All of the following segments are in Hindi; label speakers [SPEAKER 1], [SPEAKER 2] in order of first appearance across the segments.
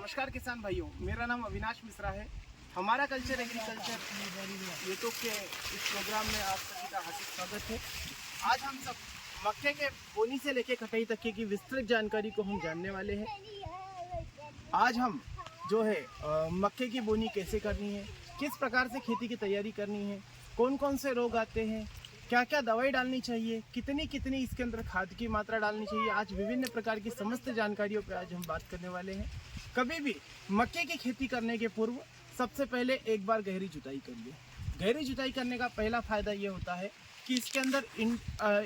[SPEAKER 1] नमस्कार किसान भाइयों, मेरा नाम अविनाश मिश्रा है। हमारा कल्चर एग्रीकल्चर यूट्यूब के इस प्रोग्राम में आप सभी का हार्दिक स्वागत है। आज हम सब मक्के के बोनी से लेके कटाई तक की विस्तृत जानकारी को हम जानने वाले हैं। आज हम जो है मक्के की बोनी कैसे करनी है, किस प्रकार से खेती की तैयारी करनी है, कौन कौन से रोग आते हैं, क्या क्या दवाई डालनी चाहिए, कितनी कितनी इसके अंदर खाद की मात्रा डालनी चाहिए, आज विभिन्न प्रकार की समस्त जानकारियों पर आज हम बात करने वाले हैं। कभी भी मक्के की खेती करने के पूर्व सबसे पहले एक बार गहरी जुताई करिए। गहरी जुताई करने का पहला फायदा ये होता है कि इसके अंदर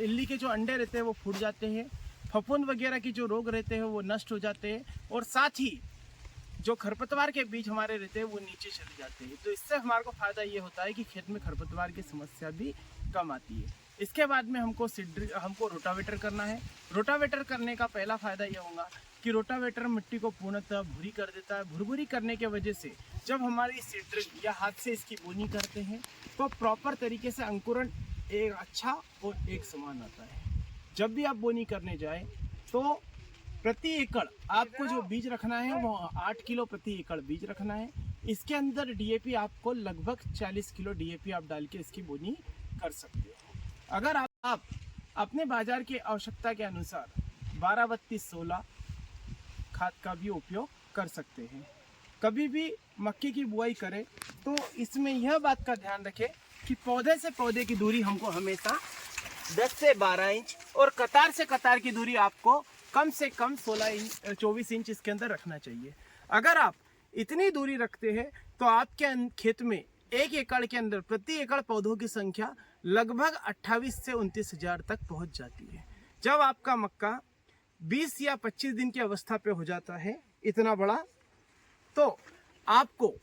[SPEAKER 1] इल्ली के जो अंडे रहते हैं वो फूट जाते हैं, फफूंद वगैरह की जो रोग रहते हैं वो नष्ट हो जाते हैं और साथ ही जो खरपतवार के बीज हमारे रहते हैं वो नीचे चले जाते हैं। तो इससे हमारे को फायदा ये होता है कि खेत में खरपतवार की समस्या भी कम आती है। इसके बाद में हमको रोटावेटर करना है। रोटावेटर करने का पहला फायदा ये होगा कि रोटावेटर मिट्टी को पूर्णतः भूरी कर देता है। भुरभुरी करने के वजह से जब हमारी सीड या हाथ से इसकी बोनी करते हैं तो प्रॉपर तरीके से अंकुरण एक अच्छा और एक समान आता है। जब भी आप बोनी करने जाएं तो प्रति एकड़ आपको जो बीज रखना है वो 8 किलो प्रति एकड़ बीज रखना है। इसके अंदर डीएपी आपको लगभग 40 किलो डीएपी आप डाल के इसकी बोनी कर सकते हो। अगर आप अपने बाजार की आवश्यकता के अनुसार 12-32-16 खाद का भी उपयोग कर सकते हैं। कभी भी मक्के की बुआई करें तो इसमें यह बात का ध्यान रखें कि पौधे से पौधे की दूरी हमको हमेशा 10 से 12 इंच और कतार से कतार की दूरी आपको कम से कम 24 इंच इसके अंदर रखना चाहिए। अगर आप इतनी दूरी रखते हैं तो आपके खेत में 1 एकड़ के अंदर प्रति एकड़ पौधों की संख्या लगभग 28 से 29 हजार तक पहुंच जाती है। जब आपका मक्का 20 या 25 दिन की अवस्था पे हो जाता है इतना बड़ा, तो आपको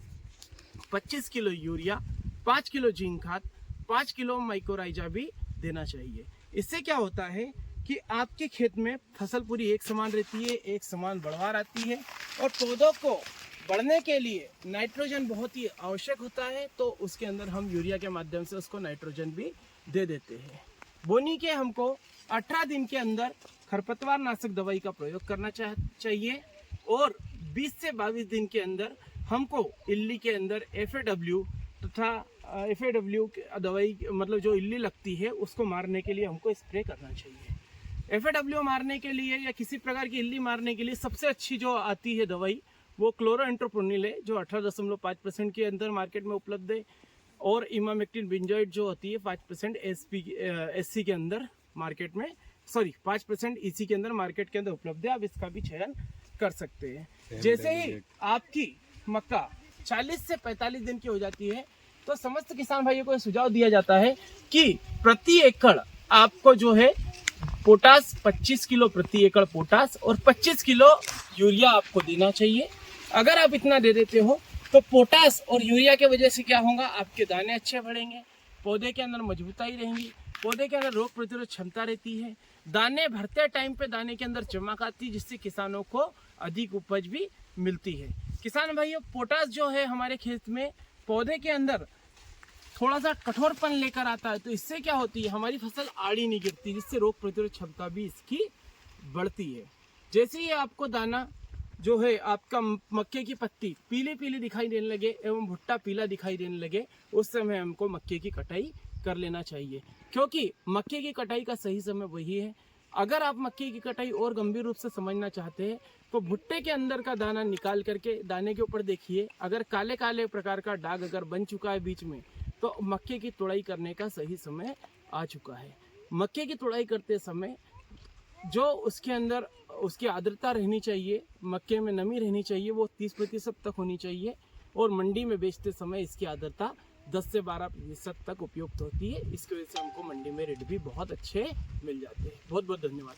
[SPEAKER 1] 25 किलो यूरिया, 5 किलो जिंक खाद, 5 किलो माइक्रोराइजा भी देना चाहिए। इससे क्या होता है कि आपके खेत में फसल पूरी एक समान रहती है, एक समान बढ़वार आती है और पौधों को बढ़ने के लिए नाइट्रोजन बहुत ही आवश्यक होता है। तो उसके अंदर हम यूरिया के माध्यम से उसको नाइट्रोजन भी दे देते हैं। बोनी के हमको 18 दिन के अंदर खरपतवार नाशक दवाई का प्रयोग करना चाहिए और 20 से 22 दिन के अंदर हमको इल्ली के अंदर FAW तथा FAW दवाई मतलब जो इल्ली लगती है उसको मारने के लिए हमको स्प्रे करना चाहिए। FAW मारने के लिए या किसी प्रकार की इल्ली मारने के लिए सबसे अच्छी जो आती है दवाई वो क्लोरोएंट्रोप्रोनिल है, जो 18.5% के अंदर मार्केट में उपलब्ध है, और इमामेक्टिन बेंजोएट जो होती है 5% SC के अंदर मार्केट में 5% EC के अंदर मार्केट के अंदर उपलब्ध है। आप इसका भी चयन कर सकते हैं। जैसे ही आपकी मक्का 40 से 45 दिन की हो जाती है तो समस्त किसान भाइयों को सुझाव दिया जाता है कि प्रति एकड़ आपको जो है पोटास 25 किलो प्रति एकड़ पोटास और 25 किलो यूरिया आपको देना चाहिए। अगर आप इतना दे देते हो तो पोटास और यूरिया की वजह से क्या होगा, आपके दाने अच्छे बढ़ेंगे, पौधे के अंदर मजबूताई रहेंगी, पौधे के अंदर रोग प्रतिरोध क्षमता रहती है, दाने भरते टाइम पे दाने के अंदर चमक आती है, जिससे किसानों को अधिक उपज भी मिलती है। किसान भाइयों, पोटास जो है हमारे खेत में पौधे के अंदर थोड़ा सा कठोरपन लेकर आता है। तो इससे क्या होती है, हमारी फसल आड़ी नहीं गिरती, जिससे रोग प्रतिरोध क्षमता भी इसकी बढ़ती है। जैसे ही आपको दाना जो है आपका मक्के की पत्ती पीली पीली दिखाई देने लगे एवं भुट्टा पीला दिखाई देने लगे, उस समय हमको मक्के की कटाई कर लेना चाहिए, क्योंकि मक्के की कटाई का सही समय वही है। अगर आप मक्के की कटाई और गंभीर रूप से समझना चाहते हैं तो भुट्टे के अंदर का दाना निकाल करके दाने के ऊपर देखिए, अगर काले काले प्रकार का दाग अगर बन चुका है बीच में, तो मक्के की तुड़ाई करने का सही समय आ चुका है। मक्के की तुड़ाई करते समय जो उसके अंदर उसकी आर्द्रता रहनी चाहिए, मक्के में नमी रहनी चाहिए, वो 30% तक होनी चाहिए और मंडी में बेचते समय इसकी आर्द्रता 10 से 12% तक उपयुक्त होती है। इसकी वजह से हमको मंडी में रेट भी बहुत अच्छे मिल जाते हैं। बहुत बहुत धन्यवाद।